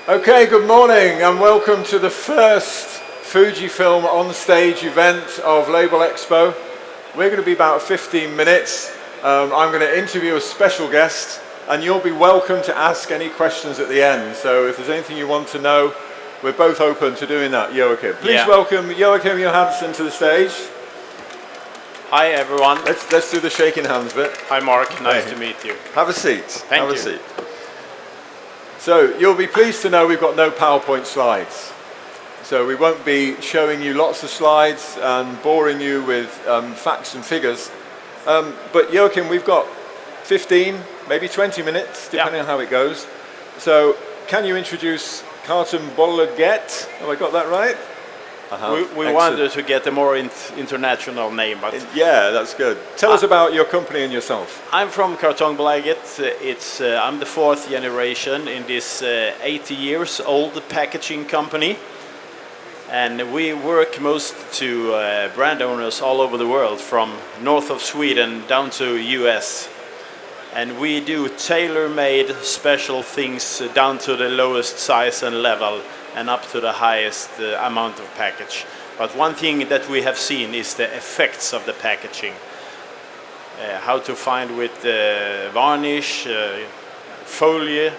Okay, good morning and welcome to the first Fujifilm on-stage event of Labelexpo. We're going to be about 15 minutes. I'm going to interview a special guest and you'll be welcome to ask any questions at the end. So if there's anything you want to know, we're both open to doing that. Joakim. Please welcome Joakim Johansson to the stage. Hi everyone. Let's do the shaking hands bit. Hi Mark, nice to meet you. Have a seat. Thank you. Have a seat. So you'll be pleased to know we've got no PowerPoint slides. So we won't be showing you lots of slides and boring you with facts and figures. But Joakim, we've got 15, maybe 20 minutes, depending on how it goes. So can you introduce Kartongbolaget? Have I got that right? We wanted to get a more international name, but yeah, that's good. Tell us about your company and yourself. I'm from Kartongbolaget. I'm the fourth generation in this 80 years old packaging company, and we work most to brand owners all over the world, from north of Sweden down to US. And we do tailor-made special things down to the lowest size and level, and up to the highest amount of package. But one thing that we have seen is the effects of the packaging. How to find with varnish, folie,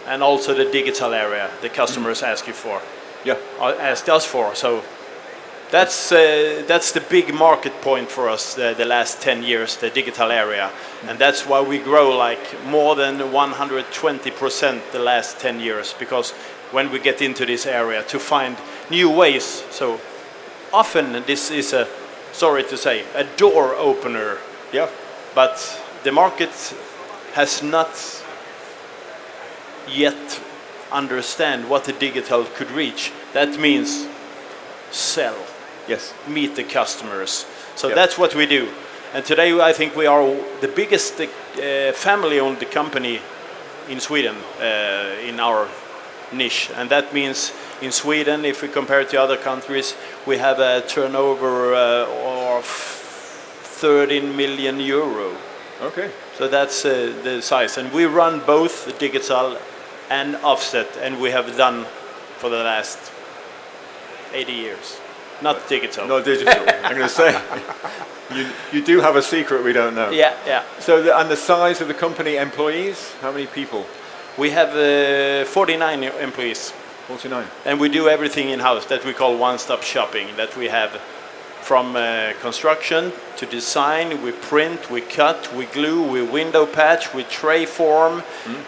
and also the digital area the customers ask you for. Yeah. Asked us for. So that's the big market point for us the last 10 years, the digital area. And that's why we grow like more than 120% the last 10 years, because when we get into this area to find new ways. So often this is sorry to say, a door opener. Yeah. But the market has not yet understand what the digital could reach. That means sell. Yes. Meet the customers. So that's what we do. And today I think we are the biggest family-owned company in Sweden in our niche. And that means in Sweden, if we compare it to other countries, we have a turnover of 13 million euro. Okay. So that's the size. And we run both digital and offset, and we have done for the last 80 years. Not digital. Not digital. I'm going to say, you do have a secret we don't know. Yeah, yeah. So, and the size of the company, employees, how many people? We have 49 employees. 49. And we do everything in-house that we call one-stop shopping, that we have from construction to design. We print, we cut, we glue, we window patch, we tray form,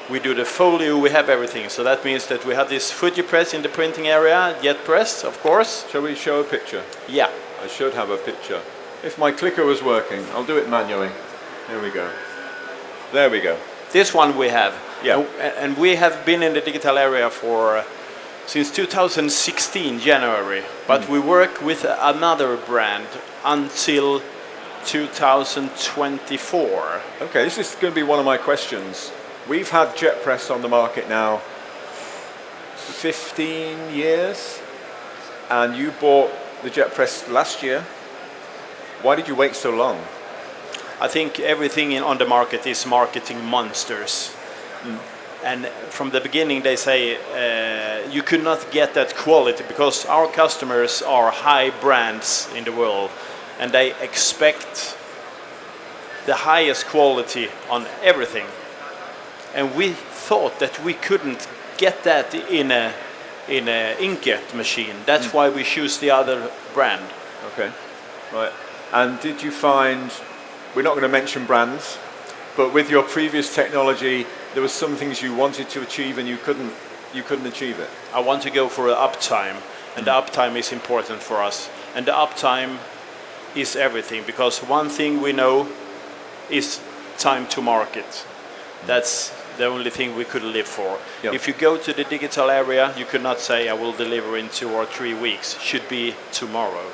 we do the folio, we have everything. So that means that we have this Fuji press in the printing area, jet press, of course. Shall we show a picture? Yeah. I should have a picture. If my clicker was working, I'll do it manually. Here we go. There we go. This one we have. Yeah. And we have been in the digital area for since 2016 January, but we work with another brand until 2024. Okay, this is going to be one of my questions. We've had jet press on the market now 15 years, and you bought the jet press last year. Why did you wait so long? I think everything on the market is marketing monsters. And from the beginning they say you could not get that quality because our customers are high brands in the world and they expect the highest quality on everything. And we thought that we couldn't get that in a inkjet machine. That's why we choose the other brand. Okay, right. And did you find, we're not going to mention brands, but with your previous technology, there were some things you wanted to achieve and you couldn't achieve it. I want to go for an uptime, and the uptime is important for us. And the uptime is everything, because one thing we know is time to market. That's the only thing we could live for. Yep. If you go to the digital area, you could not say I will deliver in 2 or 3 weeks. Should be tomorrow.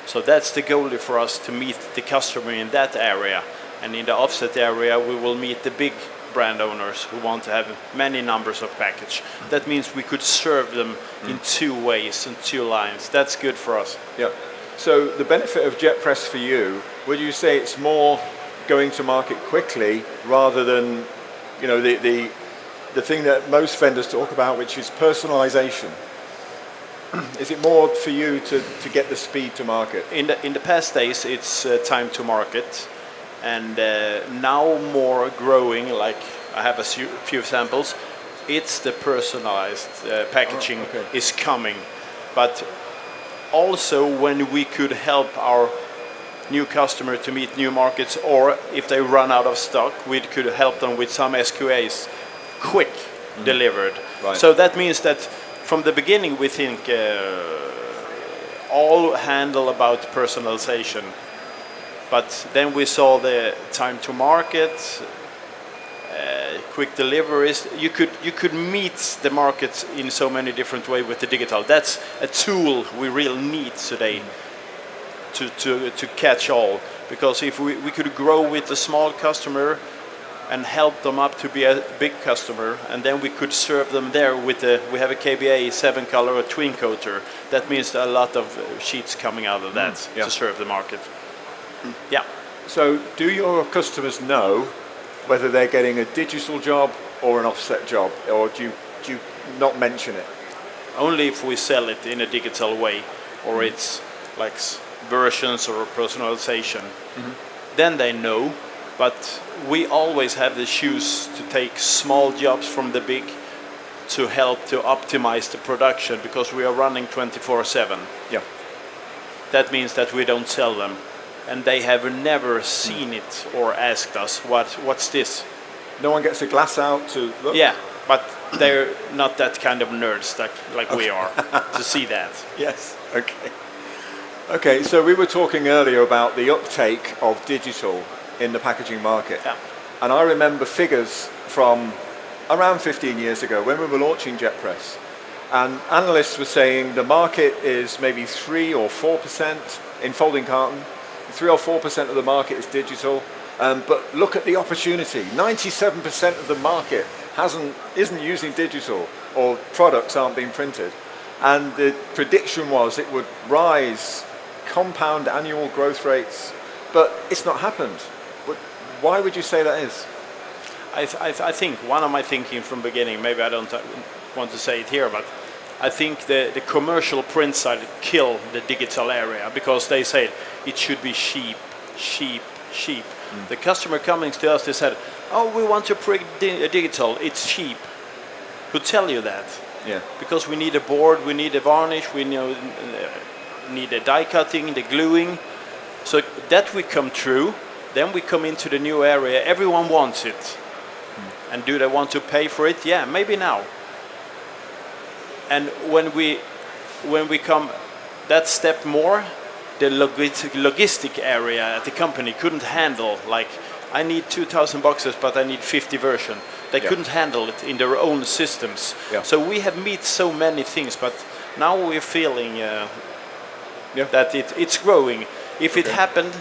So that's the goal for us, to meet the customer in that area. And in the offset area, we will meet the big brand owners who want to have many numbers of package. That means we could serve them in 2 ways and 2 lines. That's good for us. Yeah. So the benefit of jet press for you, would you say it's more going to market quickly rather than, you know, the the thing that most vendors talk about, which is personalization. Is it more for you to get the speed to market? In the past days, it's time to market, and now more growing. Like I have a few samples. It's the personalized packaging is coming, but also when we could help our new customer to meet new markets, or if they run out of stock, we could help them with some SQAs, quick delivered. Right. So that means that from the beginning we think all handle about personalization, but then we saw the time to market, quick deliveries. You could meet the markets in so many different ways with the digital. That's a tool we really need today to catch all. Because if we could grow with the small customer and help them up to be a big customer, and then we could serve them there with we have a KBA 7 color or twin coater. That means a lot of sheets coming out of that to serve the market. Yeah. So do your customers know whether they're getting a digital job or an offset job, or do you not mention it? Only if we sell it in a digital way, or it's like versions or personalization. Then they know, but we always have the shoes to take small jobs from the big to help to optimize the production, because we are running 24/7. Yeah. That means that we don't sell them, and they have never seen it or asked us, what's this? No one gets a glass out to look? Yeah, but they're not that kind of nerds like we are to see that. Yes, okay. Okay, so we were talking earlier about the uptake of digital in the packaging market. Yeah. And I remember figures from around 15 years ago when we were launching JetPress. And analysts were saying the market is maybe 3 or 4% in folding carton. 3 or 4% of the market is digital. But look at the opportunity. 97% of the market isn't using digital, or products aren't being printed. And the prediction was it would rise compound annual growth rates, but it's not happened. Why would you say that is? I think one of my thinking from beginning, maybe I don't want to say it here, but I think the commercial print side kill the digital area, because they said it should be cheap. The customer coming to us, they said, oh, we want to print digital, it's cheap. Who tell you that? Yeah. Because we need a board, we need a varnish, we need the die cutting, the gluing. So that we come through, then we come into the new area, everyone wants it. And do they want to pay for it? Yeah, maybe now. And when we come that step more, the logistic area at the company couldn't handle, like, I need 2,000 boxes, but I need 50 version. They couldn't handle it in their own systems. Yeah. So we have met so many things, but now we're feeling that it's growing. If it happened,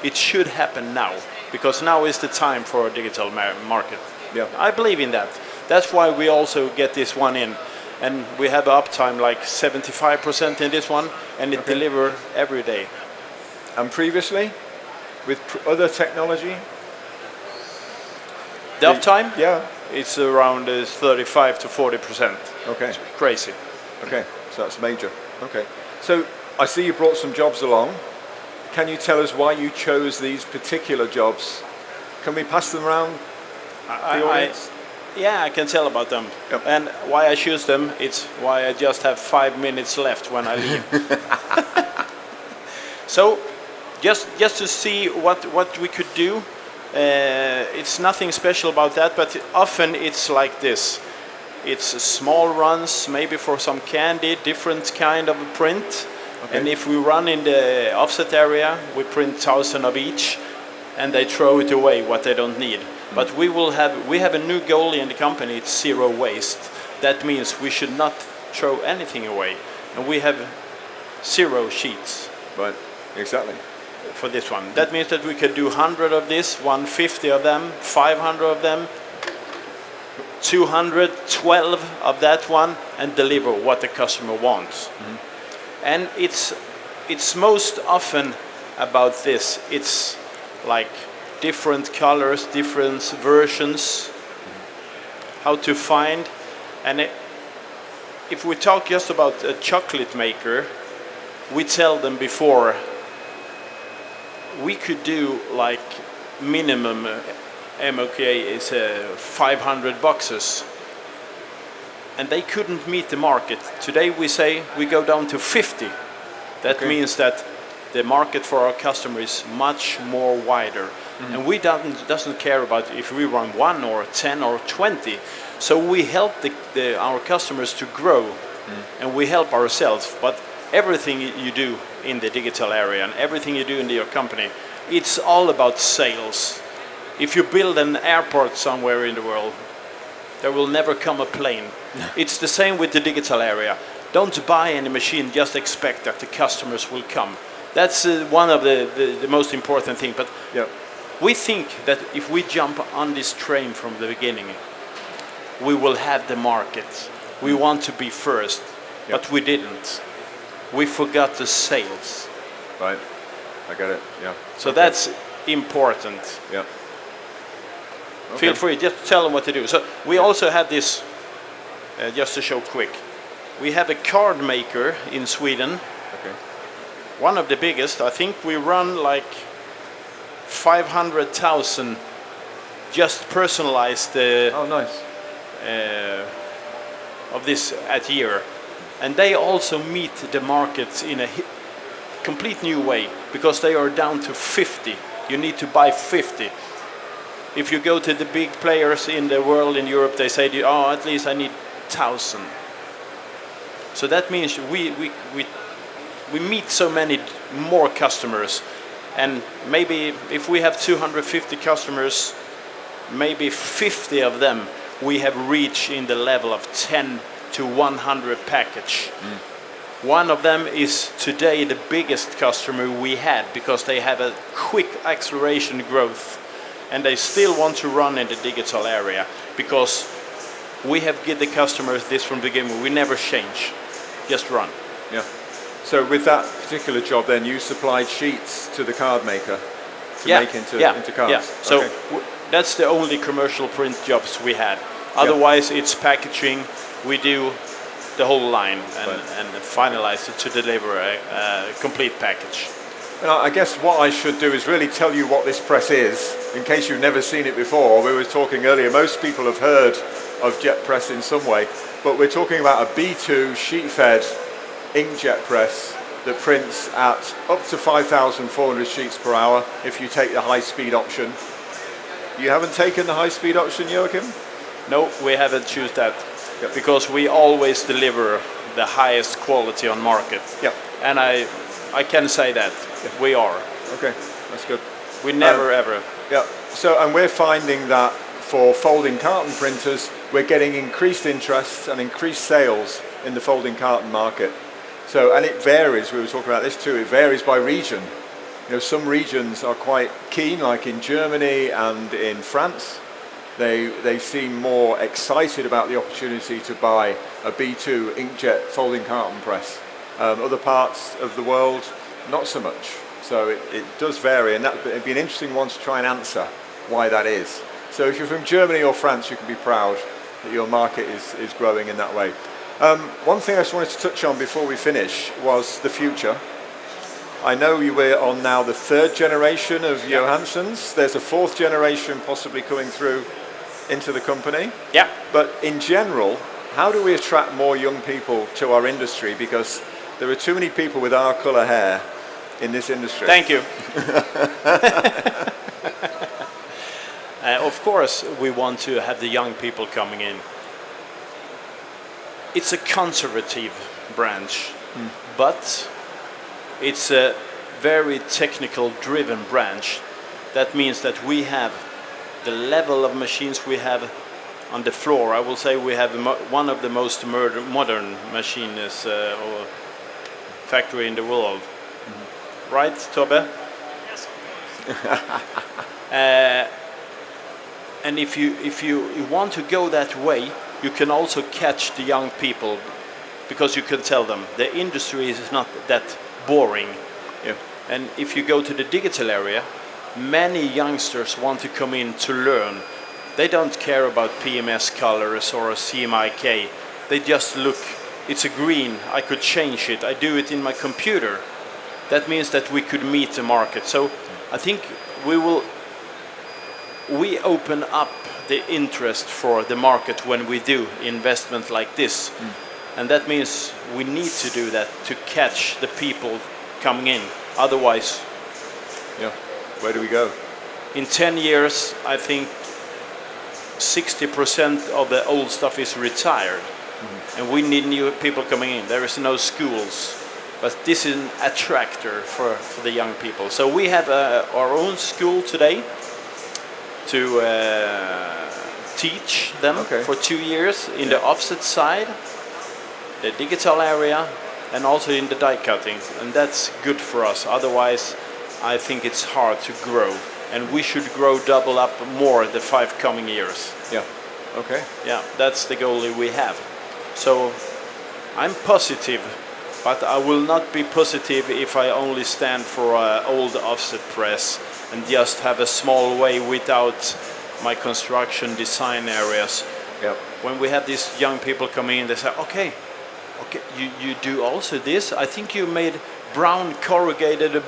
it should happen now, because now is the time for a digital market. Yeah. I believe in that. That's why we also get this one in. And we have uptime like 75% in this one, and it delivers every day. And previously, with other technology? The uptime? Yeah. It's around 35 to 40%. Okay. It's crazy. Okay, so that's major. Okay. So I see you brought some jobs along. Can you tell us why you chose these particular jobs? Can we pass them around the audience? Yeah, I can tell about them. Yep. And why I choose them, it's why I just have 5 minutes left when I leave. So, just to see what we could do. It's nothing special about that, but often it's like this. It's small runs, maybe for some candy, different kind of print. Okay. And if we run in the offset area, we print 1,000 of each, and they throw it away, what they don't need. But we have a new goal in the company, it's zero waste. That means we should not throw anything away. And we have 0 sheets. Right, exactly. For this one. That means that we could do 100 of this, 150 of them, 500 of them, 212 of that one, and deliver what the customer wants. And it's most often about this. It's like different colors, different versions. how to find, and if we talk just about a chocolate maker, we tell them before we could do like minimum MOK is 500 boxes, and they couldn't meet the market. Today we say we go down to 50. That means that the market for our customer is much more wider, and we doesn't care about if we run 1 or 10 or 20. So we help our customers to grow, and we help ourselves. But everything you do in the digital area and everything you do in your company, it's all about sales. If you build an airport somewhere in the world, there will never come a plane. It's the same with the digital area. Don't buy any machine, just expect that the customers will come. That's one of the most important thing. But we think that if we jump on this train from the beginning, we will have the market. We want to be first, but we didn't. We forgot the sales. Right, I get it, yeah. So that's important. Yeah. Feel free, just tell them what to do. So we also have this, just to show quick, we have a card maker in Sweden. Okay. One of the biggest. I think we run like 500,000 just personalized oh, nice. of this at year. And they also meet the markets in a complete new way, because they are down to 50. You need to buy 50. If you go to the big players in the world, in Europe, they say, oh, at least I need 1,000. So that means we meet so many more customers. And maybe if we have 250 customers, maybe 50 of them we have reached in the level of 10 to 100 package. One of them is today the biggest customer we had, because they have a quick acceleration growth, and they still want to run in the digital area, because we have given the customers this from the beginning. We never change, just run. Yeah. So with that particular job then, you supplied sheets to the card maker to make into cards? Yeah, so that's the only commercial print jobs we had. Otherwise it's packaging. We do the whole line and finalize it to deliver a complete package. And I guess what I should do is really tell you what this press is, in case you've never seen it before. We were talking earlier, most people have heard of jet press in some way, but we're talking about a B2 sheet-fed inkjet press that prints at up to 5,400 sheets per hour if you take the high-speed option. You haven't taken the high-speed option, Joakim? No, we haven't chosen that, because we always deliver the highest quality on market. And I can say that we are. Okay, that's good. We never ever. So, and we're finding that for folding carton printers, we're getting increased interest and increased sales in the folding carton market. So, and it varies. We were talking about this too. It varies by region. You know, some regions are quite keen, like in Germany and in France. They seem more excited about the opportunity to buy a B2 inkjet folding carton press. Other parts of the world, not so much. So it does vary, and it'd be an interesting one to try and answer why that is. So if you're from Germany or France, you can be proud that your market is growing in that way. One thing I just wanted to touch on before we finish was the future. I know you were on now the 3rd generation of Johanssons. There's a 4th generation possibly coming through into the company. But in general, how do we attract more young people to our industry? Because there are too many people with our colour hair in this industry. Thank you. Of course, we want to have the young people coming in. It's a conservative branch, but it's a very technical driven branch. That means that we have the level of machines we have on the floor. I will say we have one of the most modern machines or factory in the world. Right, Tobbe? Yes. And if you want to go that way, you can also catch the young people, because you can tell them the industry is not that boring. And if you go to the digital area, many youngsters want to come in to learn. They don't care about PMS colors or CMYK. They just look, it's a green, I could change it, I do it in my computer. That means that we could meet the market. So I think we open up the interest for the market when we do investment like this. And that means we need to do that to catch the people coming in. Otherwise, Yeah. Where do we go? in 10 years, I think 60% of the old stuff is retired. And we need new people coming in. There is no schools. But this is an attractor for the young people. So we have our own school today to teach them for 2 years in the offset side, the digital area, and also in the die cutting. And that's good for us. Otherwise, I think it's hard to grow. And we should grow double up more the 5 coming years. Yeah. Okay. Yeah, that's the goal that we have. So I'm positive, but I will not be positive if I only stand for an old offset press and just have a small way without my construction design areas. Yep. When we have these young people come in, they say, okay, you do also this? I think you made brown corrugated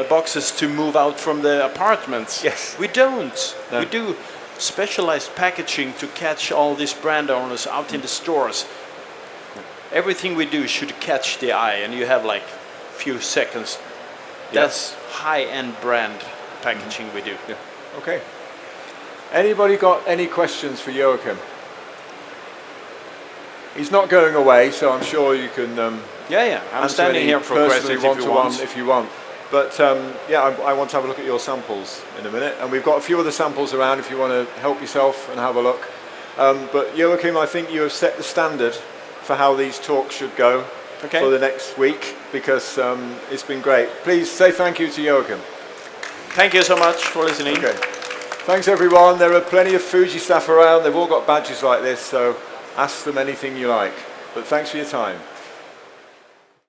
boxes to move out from the apartments. Yes. We don't. No. We do specialized packaging to catch all these brand owners out in the stores. Everything we do should catch the eye, and you have like few seconds. That's high-end brand packaging we do. Yeah. Okay. Anybody got any questions for Joakim? He's not going away, so I'm sure you can. I'm standing here for questions if you want. But I want to have a look at your samples in a minute, and we've got a few other samples around if you want to help yourself and have a look. But Joakim, I think you have set the standard for how these talks should go for the next week, because it's been great. Please say thank you to Joakim. Thank you so much for listening. Okay. Thanks everyone. There are plenty of Fuji staff around. They've all got badges like this, so ask them anything you like. But thanks for your time.